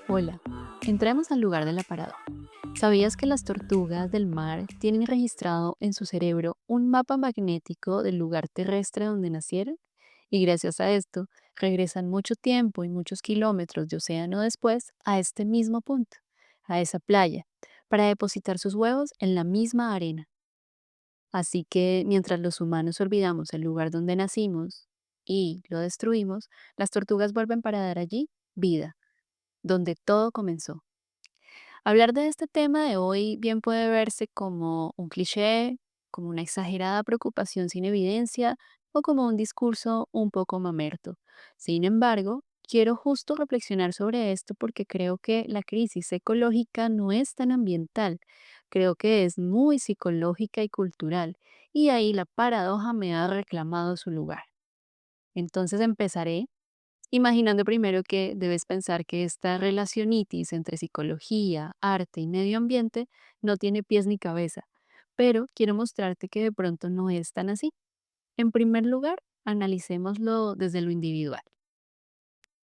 Hola, entremos al lugar de la parada. ¿Sabías que las tortugas del mar tienen registrado en su cerebro un mapa magnético del lugar terrestre donde nacieron? Y gracias a esto, regresan mucho tiempo y muchos kilómetros de océano después a este mismo punto, a esa playa, para depositar sus huevos en la misma arena. Así que mientras los humanos olvidamos el lugar donde nacimos y lo destruimos, las tortugas vuelven para dar allí vida, donde todo comenzó. Hablar de este tema de hoy bien puede verse como un cliché, como una exagerada preocupación sin evidencia o como un discurso un poco mamerto. Sin embargo, quiero justo reflexionar sobre esto porque creo que la crisis ecológica no es tan ambiental, creo que es muy psicológica y cultural, y ahí la paradoja me ha reclamado su lugar. Entonces empezaré imaginando primero que debes pensar que esta relacionitis entre psicología, arte y medio ambiente no tiene pies ni cabeza, pero quiero mostrarte que de pronto no es tan así. En primer lugar, analicémoslo desde lo individual.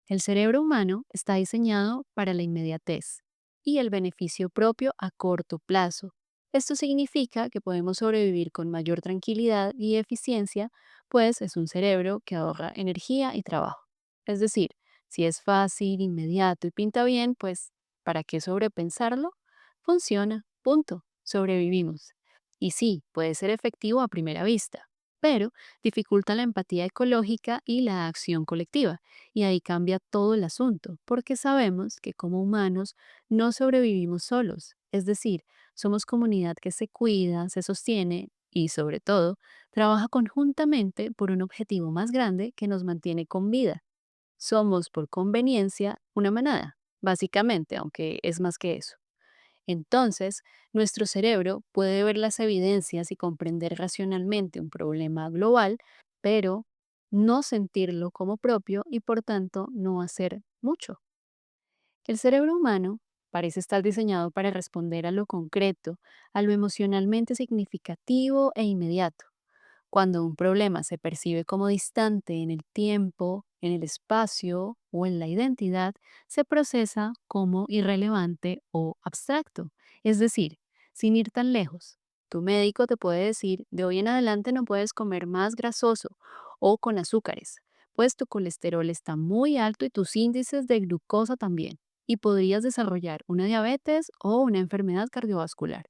El cerebro humano está diseñado para la inmediatez y el beneficio propio a corto plazo. Esto significa que podemos sobrevivir con mayor tranquilidad y eficiencia, pues es un cerebro que ahorra energía y trabajo. Es decir, si es fácil, inmediato y pinta bien, pues ¿para qué sobrepensarlo? Funciona, punto, sobrevivimos. Y sí, puede ser efectivo a primera vista, pero dificulta la empatía ecológica y la acción colectiva. Y ahí cambia todo el asunto, porque sabemos que como humanos no sobrevivimos solos, es decir, somos comunidad que se cuida, se sostiene y sobre todo trabaja conjuntamente por un objetivo más grande que nos mantiene con vida. Somos por conveniencia una manada, básicamente, aunque es más que eso. Entonces, nuestro cerebro puede ver las evidencias y comprender racionalmente un problema global, pero no sentirlo como propio y por tanto no hacer mucho. El cerebro humano parece estar diseñado para responder a lo concreto, a lo emocionalmente significativo e inmediato. Cuando un problema se percibe como distante en el tiempo, en el espacio o en la identidad, se procesa como irrelevante o abstracto. Es decir, sin ir tan lejos, tu médico te puede decir, de hoy en adelante no puedes comer más grasoso o con azúcares, pues tu colesterol está muy alto y tus índices de glucosa también, y podrías desarrollar una diabetes o una enfermedad cardiovascular.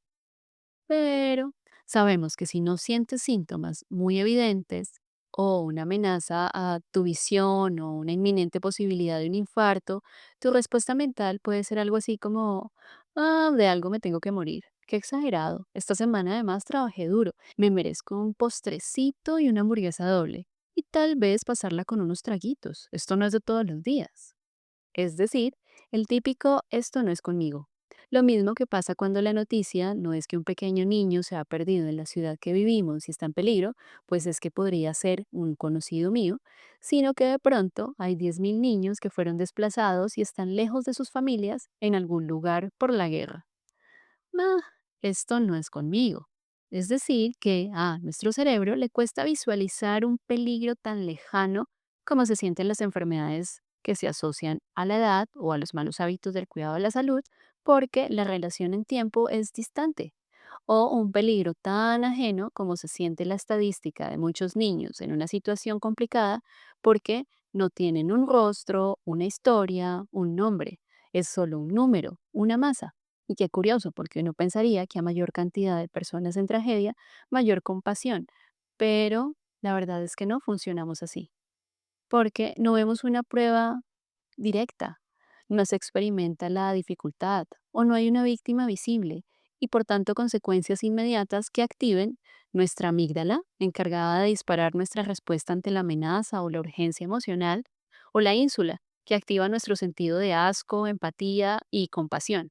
Pero sabemos que si no sientes síntomas muy evidentes o una amenaza a tu visión o una inminente posibilidad de un infarto, tu respuesta mental puede ser algo así como, de algo me tengo que morir. Qué exagerado. Esta semana además trabajé duro. Me merezco un postrecito y una hamburguesa doble. Y tal vez pasarla con unos traguitos. Esto no es de todos los días. Es decir, el típico esto no es conmigo. Lo mismo que pasa cuando la noticia no es que un pequeño niño se ha perdido en la ciudad que vivimos y está en peligro, pues es que podría ser un conocido mío, sino que de pronto hay 10.000 niños que fueron desplazados y están lejos de sus familias en algún lugar por la guerra. Ah, esto no es conmigo. Es decir, que a nuestro cerebro le cuesta visualizar un peligro tan lejano como se sienten las enfermedades que se asocian a la edad o a los malos hábitos del cuidado de la salud, porque la relación en tiempo es distante. O un peligro tan ajeno como se siente la estadística de muchos niños en una situación complicada porque no tienen un rostro, una historia, un nombre. Es solo un número, una masa. Y qué curioso, porque uno pensaría que a mayor cantidad de personas en tragedia, mayor compasión. Pero la verdad es que no funcionamos así, porque no vemos una prueba directa, no se experimenta la dificultad o no hay una víctima visible y por tanto consecuencias inmediatas que activen nuestra amígdala, encargada de disparar nuestra respuesta ante la amenaza o la urgencia emocional, o la ínsula, que activa nuestro sentido de asco, empatía y compasión.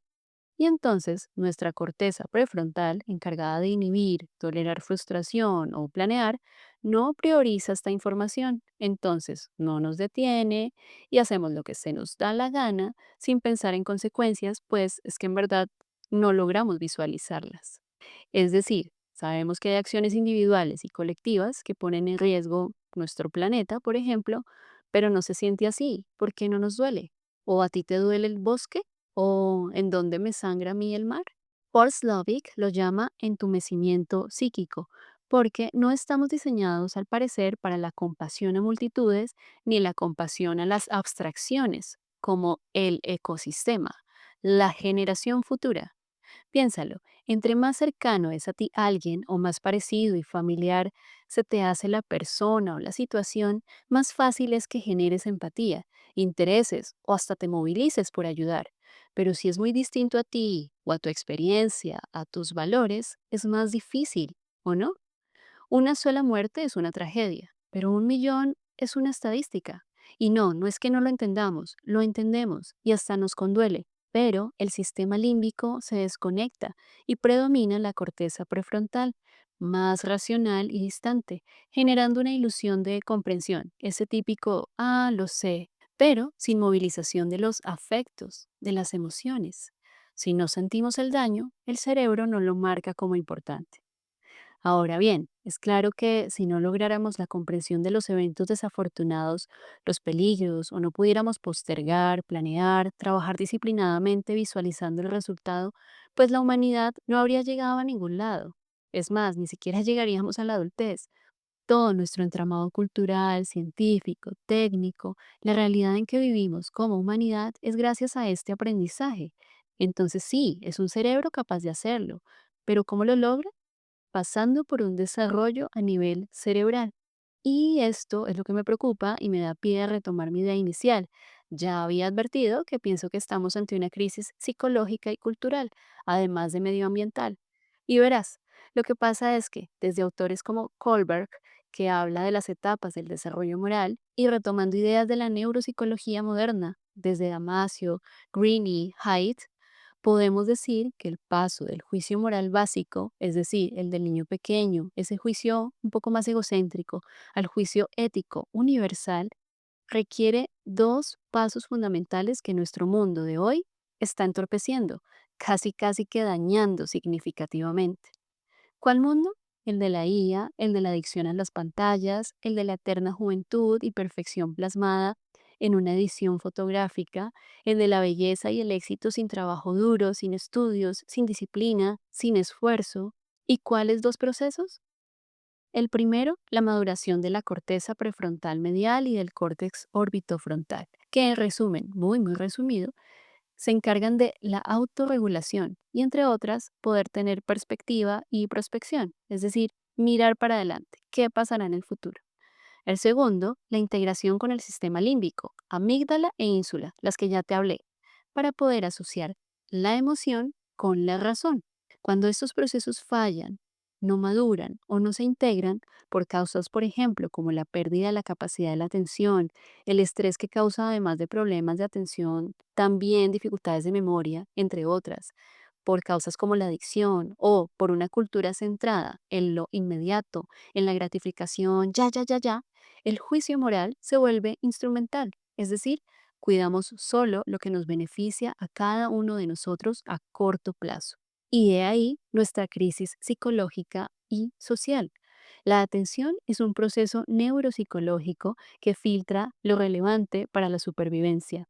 Y entonces nuestra corteza prefrontal, encargada de inhibir, tolerar frustración o planear, no prioriza esta información. Entonces no nos detiene y hacemos lo que se nos da la gana sin pensar en consecuencias, pues es que en verdad no logramos visualizarlas. Es decir, Sabemos que hay acciones individuales y colectivas que ponen en riesgo nuestro planeta, por ejemplo, pero no se siente así porque no nos duele. ¿O a ti te duele el bosque? ¿O en dónde me sangra a mí el mar? Paul Slovic lo llama entumecimiento psíquico, porque no estamos diseñados, al parecer, para la compasión a multitudes ni la compasión a las abstracciones, como el ecosistema, la generación futura. Piénsalo, entre más cercano es a ti alguien o más parecido y familiar se te hace la persona o la situación, más fácil es que generes empatía, intereses o hasta te movilices por ayudar. Pero si es muy distinto a ti o a tu experiencia, a tus valores, es más difícil, ¿o no? Una sola muerte es una tragedia, pero 1 millón es una estadística. Y no, no es que no lo entendamos, lo entendemos y hasta nos conduele, pero el sistema límbico se desconecta y predomina la corteza prefrontal, más racional y distante, generando una ilusión de comprensión, ese típico, lo sé, pero sin movilización de los afectos, de las emociones. Si no sentimos el daño, el cerebro no lo marca como importante. Ahora bien, es claro que si no lográramos la comprensión de los eventos desafortunados, los peligros, o no pudiéramos postergar, planear, trabajar disciplinadamente visualizando el resultado, pues la humanidad no habría llegado a ningún lado. Es más, ni siquiera llegaríamos a la adultez. Todo nuestro entramado cultural, científico, técnico, la realidad en que vivimos como humanidad es gracias a este aprendizaje. Entonces sí, es un cerebro capaz de hacerlo, pero ¿cómo lo logra? Pasando por un desarrollo a nivel cerebral. Y esto es lo que me preocupa y me da pie a retomar mi idea inicial. Ya había advertido que pienso que estamos ante una crisis psicológica y cultural, además de medioambiental. Y verás, lo que pasa es que desde autores como Kohlberg, que habla de las etapas del desarrollo moral, y retomando ideas de la neuropsicología moderna, desde Damasio, Greene, Haidt, podemos decir que el paso del juicio moral básico, es decir, el del niño pequeño, ese juicio un poco más egocéntrico, al juicio ético universal, requiere dos pasos fundamentales que nuestro mundo de hoy está entorpeciendo, casi que dañando significativamente. ¿Cuál mundo? El de la IA, el de la adicción a las pantallas, el de la eterna juventud y perfección plasmada en una edición fotográfica, el de la belleza y el éxito sin trabajo duro, sin estudios, sin disciplina, sin esfuerzo. ¿Y cuáles dos procesos? El primero, la maduración de la corteza prefrontal medial y del córtex orbitofrontal, que en resumen, muy resumido, se encargan de la autorregulación y, entre otras, poder tener perspectiva y prospección, es decir, mirar para adelante, qué pasará en el futuro. El segundo, la integración con el sistema límbico, amígdala e ínsula, las que ya te hablé, para poder asociar la emoción con la razón. Cuando estos procesos fallan, no maduran o no se integran por causas, por ejemplo, como la pérdida de la capacidad de la atención, el estrés que causa además de problemas de atención, también dificultades de memoria, entre otras, por causas como la adicción o por una cultura centrada en lo inmediato, en la gratificación, ya, el juicio moral se vuelve instrumental, es decir, cuidamos solo lo que nos beneficia a cada uno de nosotros a corto plazo. Y de ahí nuestra crisis psicológica y social. La atención es un proceso neuropsicológico que filtra lo relevante para la supervivencia.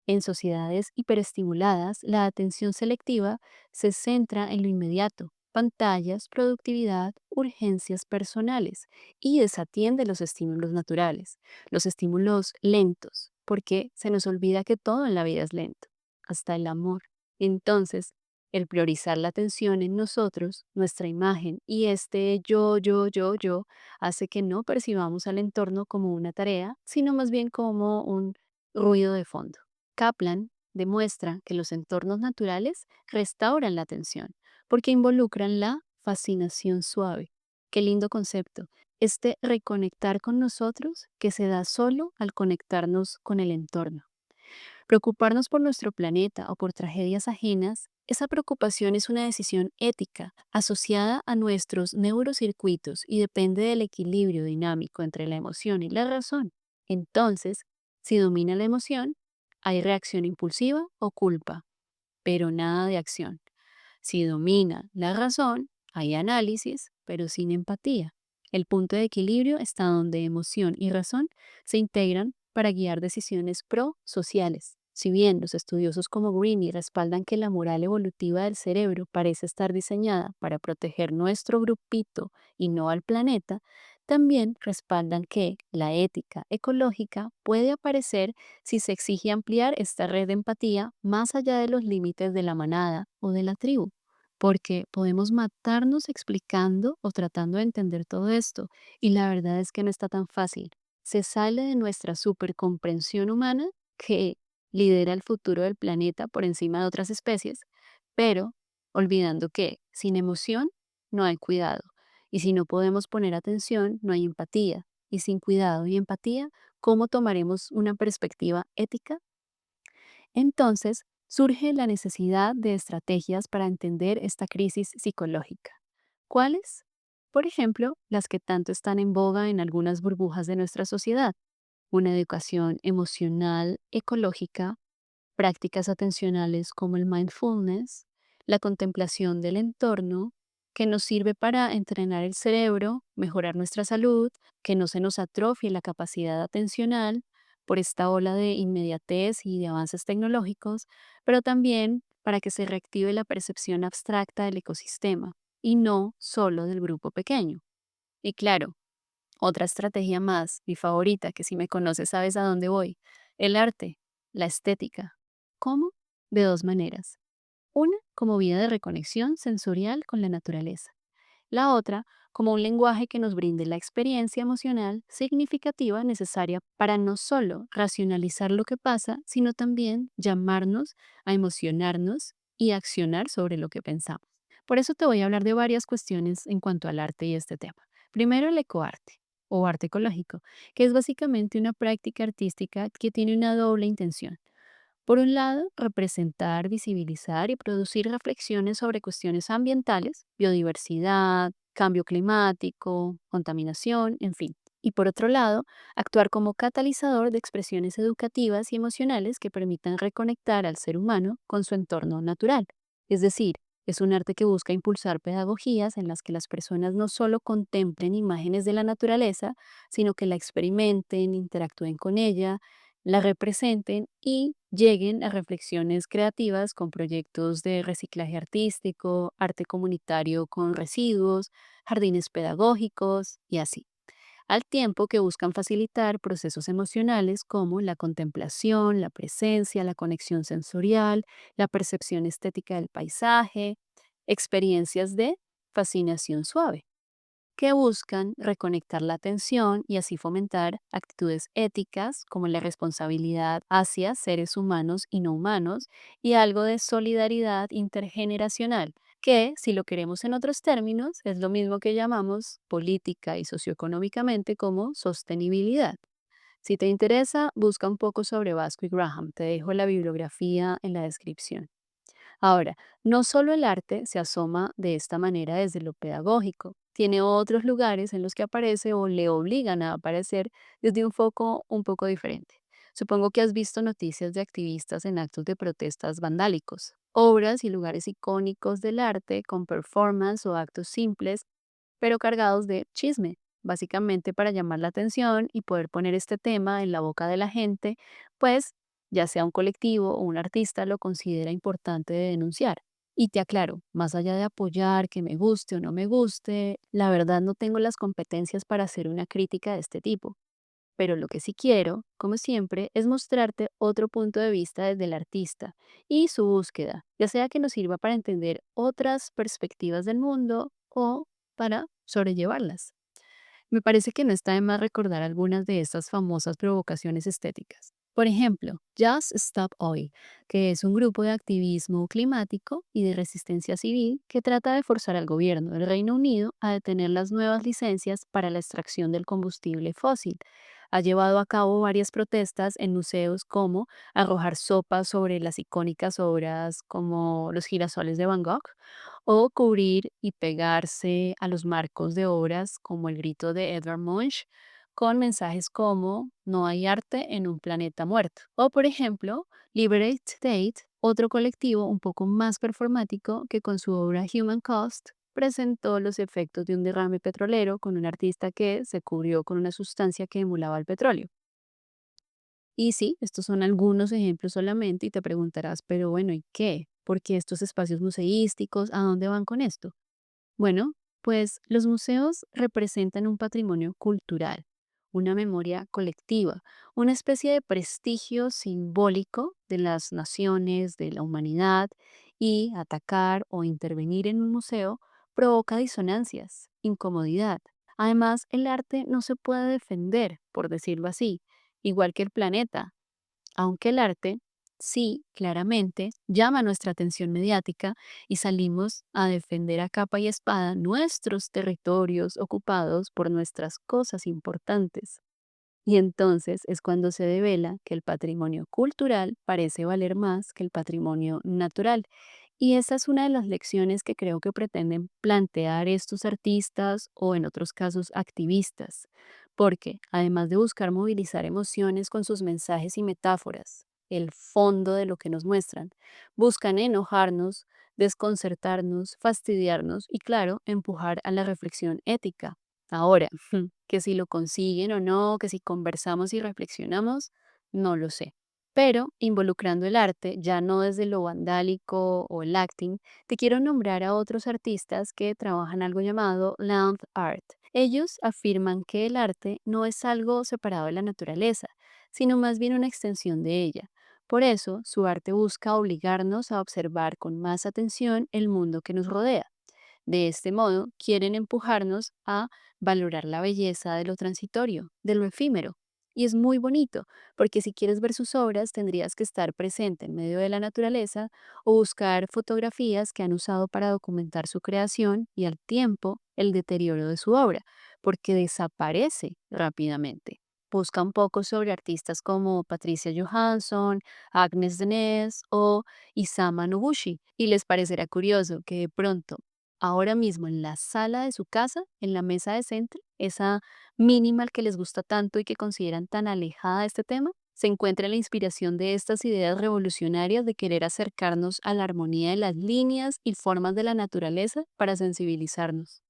En sociedades hiperestimuladas, la atención selectiva se centra en lo inmediato, pantallas, productividad, urgencias personales, y desatiende los estímulos naturales, los estímulos lentos, porque se nos olvida que todo en la vida es lento, hasta el amor. Entonces, el priorizar la atención en nosotros, nuestra imagen y este yo, hace que no percibamos al entorno como una tarea, sino más bien como un ruido de fondo. Kaplan demuestra que los entornos naturales restauran la atención porque involucran la fascinación suave. Qué lindo concepto. Este reconectar con nosotros que se da solo al conectarnos con el entorno. Preocuparnos por nuestro planeta o por tragedias ajenas, esa preocupación es una decisión ética asociada a nuestros neurocircuitos y depende del equilibrio dinámico entre la emoción y la razón. Entonces, si domina la emoción, hay reacción impulsiva o culpa, pero nada de acción. Si domina la razón, hay análisis, pero sin empatía. El punto de equilibrio está donde emoción y razón se integran para guiar decisiones pro-sociales. Si bien los estudiosos como Greene respaldan que la moral evolutiva del cerebro parece estar diseñada para proteger nuestro grupito y no al planeta, también respaldan que la ética ecológica puede aparecer si se exige ampliar esta red de empatía más allá de los límites de la manada o de la tribu, porque podemos matarnos explicando o tratando de entender todo esto, y la verdad es que no está tan fácil. Se sale de nuestra supercomprensión humana que lidera el futuro del planeta por encima de otras especies, pero olvidando que sin emoción no hay cuidado, y si no podemos poner atención no hay empatía, y sin cuidado y empatía, ¿cómo tomaremos una perspectiva ética? Entonces, surge la necesidad de estrategias para entender esta crisis psicológica. ¿Cuáles? Por ejemplo, las que tanto están en boga en algunas burbujas de nuestra sociedad: una educación emocional, ecológica, prácticas atencionales como el mindfulness, la contemplación del entorno, que nos sirve para entrenar el cerebro, mejorar nuestra salud, que no se nos atrofie la capacidad atencional por esta ola de inmediatez y de avances tecnológicos, pero también para que se reactive la percepción abstracta del ecosistema y no solo del grupo pequeño. Y claro, otra estrategia más, mi favorita, que si me conoces sabes a dónde voy: el arte, la estética. ¿Cómo? De dos maneras. Una, como vía de reconexión sensorial con la naturaleza. La otra, como un lenguaje que nos brinde la experiencia emocional significativa necesaria para no solo racionalizar lo que pasa, sino también llamarnos a emocionarnos y accionar sobre lo que pensamos. Por eso te voy a hablar de varias cuestiones en cuanto al arte y este tema. Primero, el ecoarte o arte ecológico, que es básicamente una práctica artística que tiene una doble intención. Por un lado, representar, visibilizar y producir reflexiones sobre cuestiones ambientales, biodiversidad, cambio climático, contaminación, en fin. Y por otro lado, actuar como catalizador de expresiones educativas y emocionales que permitan reconectar al ser humano con su entorno natural. Es decir, es un arte que busca impulsar pedagogías en las que las personas no solo contemplen imágenes de la naturaleza, sino que la experimenten, interactúen con ella, la representen y lleguen a reflexiones creativas con proyectos de reciclaje artístico, arte comunitario con residuos, jardines pedagógicos y así, al tiempo que buscan facilitar procesos emocionales como la contemplación, la presencia, la conexión sensorial, la percepción estética del paisaje, experiencias de fascinación suave, que buscan reconectar la atención y así fomentar actitudes éticas como la responsabilidad hacia seres humanos y no humanos, y algo de solidaridad intergeneracional, que, si lo queremos en otros términos, es lo mismo que llamamos política y socioeconómicamente como sostenibilidad. Si te interesa, busca un poco sobre Vasco y Graham. Te dejo la bibliografía en la descripción. Ahora, no solo el arte se asoma de esta manera desde lo pedagógico, tiene otros lugares en los que aparece o le obligan a aparecer desde un foco un poco diferente. Supongo que has visto noticias de activistas en actos de protestas vandálicos, obras y lugares icónicos del arte con performance o actos simples pero cargados de chisme, básicamente para llamar la atención y poder poner este tema en la boca de la gente, pues ya sea un colectivo o un artista lo considera importante de denunciar. Y te aclaro, más allá de apoyar, que me guste o no me guste, la verdad no tengo las competencias para hacer una crítica de este tipo. Pero lo que sí quiero, como siempre, es mostrarte otro punto de vista desde el artista y su búsqueda, ya sea que nos sirva para entender otras perspectivas del mundo o para sobrellevarlas. Me parece que no está de más recordar algunas de estas famosas provocaciones estéticas. Por ejemplo, Just Stop Oil, que es un grupo de activismo climático y de resistencia civil que trata de forzar al gobierno del Reino Unido a detener las nuevas licencias para la extracción del combustible fósil. Ha llevado a cabo varias protestas en museos como arrojar sopas sobre las icónicas obras como los girasoles de Van Gogh o cubrir y pegarse a los marcos de obras como El grito de Edvard Munch con mensajes como no hay arte en un planeta muerto. O por ejemplo, Liberate State, otro colectivo un poco más performático que con su obra Human Cost presentó los efectos de un derrame petrolero con un artista que se cubrió con una sustancia que emulaba el petróleo. Y sí, estos son algunos ejemplos solamente y te preguntarás, pero bueno, ¿y qué? ¿Por qué estos espacios museísticos? ¿A dónde van con esto? Bueno, pues los museos representan un patrimonio cultural, una memoria colectiva, una especie de prestigio simbólico de las naciones, de la humanidad, y atacar o intervenir en un museo provoca disonancias, incomodidad. Además, el arte no se puede defender, por decirlo así, igual que el planeta, aunque el arte sí, claramente, llama nuestra atención mediática y salimos a defender a capa y espada nuestros territorios ocupados por nuestras cosas importantes. Y entonces es cuando se devela que el patrimonio cultural parece valer más que el patrimonio natural. Y esa es una de las lecciones que creo que pretenden plantear estos artistas o en otros casos activistas, porque además de buscar movilizar emociones con sus mensajes y metáforas, el fondo de lo que nos muestran, buscan enojarnos, desconcertarnos, fastidiarnos y claro, empujar a la reflexión ética. Ahora, que si lo consiguen o no, que si conversamos y reflexionamos, no lo sé. Pero involucrando el arte, ya no desde lo vandálico o el acting, te quiero nombrar a otros artistas que trabajan algo llamado land art. Ellos afirman que el arte no es algo separado de la naturaleza, sino más bien una extensión de ella. Por eso, su arte busca obligarnos a observar con más atención el mundo que nos rodea. De este modo, quieren empujarnos a valorar la belleza de lo transitorio, de lo efímero. Y es muy bonito, porque si quieres ver sus obras, tendrías que estar presente en medio de la naturaleza o buscar fotografías que han usado para documentar su creación y al tiempo el deterioro de su obra, porque desaparece rápidamente. Busca un poco sobre artistas como Patricia Johansson, Agnes Denes o Isamu Noguchi, y les parecerá curioso que de pronto ahora mismo en la sala de su casa, en la mesa de centro, esa minimal que les gusta tanto y que consideran tan alejada de este tema, se encuentra la inspiración de estas ideas revolucionarias de querer acercarnos a la armonía de las líneas y formas de la naturaleza para sensibilizarnos.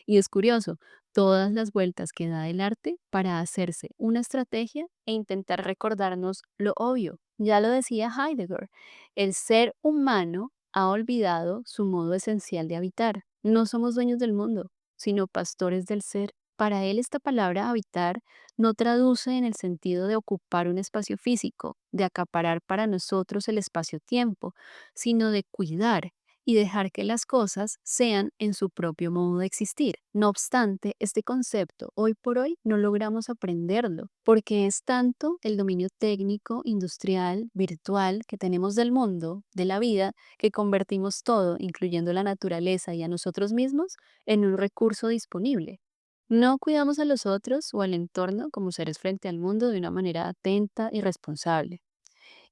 Y es curioso, todas las vueltas que da el arte para hacerse una estrategia e intentar recordarnos lo obvio. Ya lo decía Heidegger, el ser humano ha olvidado su modo esencial de habitar. No somos dueños del mundo, sino pastores del ser. Para él esta palabra habitar no traduce en el sentido de ocupar un espacio físico, de acaparar para nosotros el espacio-tiempo, sino de cuidar y dejar que las cosas sean en su propio modo de existir. No obstante, este concepto hoy por hoy no logramos aprenderlo porque es tanto el dominio técnico, industrial, virtual que tenemos del mundo, de la vida, que convertimos todo, incluyendo la naturaleza y a nosotros mismos, en un recurso disponible. No cuidamos a los otros o al entorno como seres frente al mundo de una manera atenta y responsable.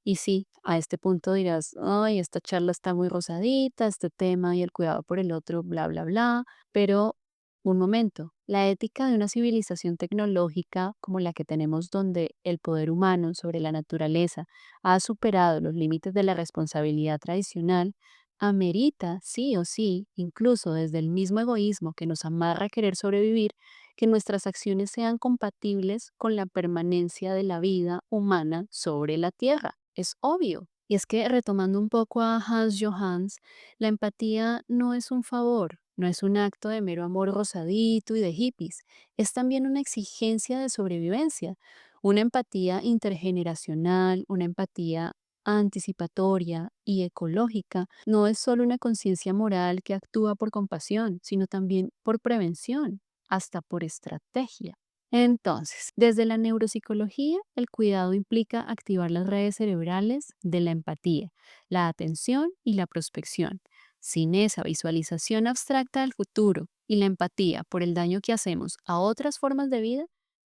Y sí, a este punto dirás, ay, esta charla está muy rosadita, este tema y el cuidado por el otro, bla, bla, bla, pero un momento, la ética de una civilización tecnológica como la que tenemos donde el poder humano sobre la naturaleza ha superado los límites de la responsabilidad tradicional, amerita, sí o sí, incluso desde el mismo egoísmo que nos amarra a querer sobrevivir, que nuestras acciones sean compatibles con la permanencia de la vida humana sobre la Tierra. Es obvio. Y es que retomando un poco a Hans Johans, la empatía no es un favor, no es un acto de mero amor rosadito y de hippies, es también una exigencia de sobrevivencia, una empatía intergeneracional, una empatía anticipatoria y ecológica. No es solo una conciencia moral que actúa por compasión, sino también por prevención, hasta por estrategia. Entonces, desde la neuropsicología, el cuidado implica activar las redes cerebrales de la empatía, la atención y la prospección. Sin esa visualización abstracta del futuro y la empatía por el daño que hacemos a otras formas de vida,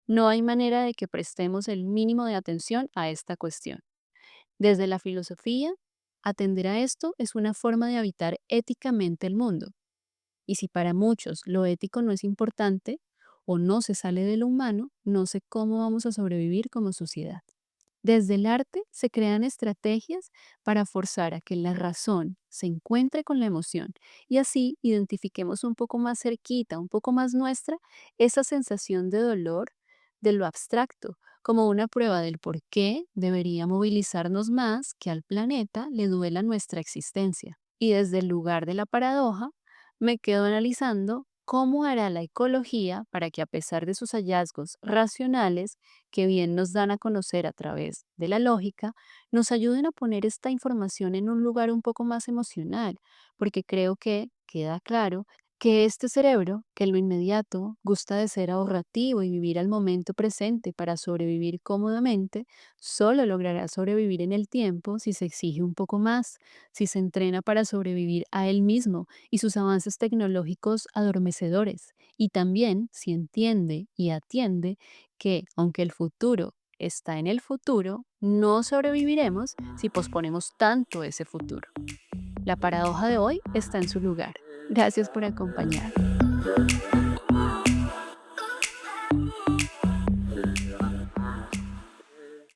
no hay manera de que prestemos el mínimo de atención a esta cuestión. Desde la filosofía, atender a esto es una forma de habitar éticamente el mundo. Y si para muchos lo ético no es importante o no se sale de lo humano, no sé cómo vamos a sobrevivir como sociedad. Desde el arte se crean estrategias para forzar a que la razón se encuentre con la emoción y así identifiquemos un poco más cerquita, un poco más nuestra, esa sensación de dolor de lo abstracto, como una prueba del por qué debería movilizarnos más que al planeta le duela nuestra existencia. Y desde el lugar de la paradoja, me quedo analizando cómo hará la ecología para que a pesar de sus hallazgos racionales, que bien nos dan a conocer a través de la lógica, nos ayuden a poner esta información en un lugar un poco más emocional, porque creo que queda claro que este cerebro, que en lo inmediato gusta de ser ahorrativo y vivir al momento presente para sobrevivir cómodamente, solo logrará sobrevivir en el tiempo si se exige un poco más, si se entrena para sobrevivir a él mismo y sus avances tecnológicos adormecedores, y también si entiende y atiende que, aunque el futuro está en el futuro, no sobreviviremos si posponemos tanto ese futuro. La paradoja de hoy está en su lugar. Gracias por acompañarme.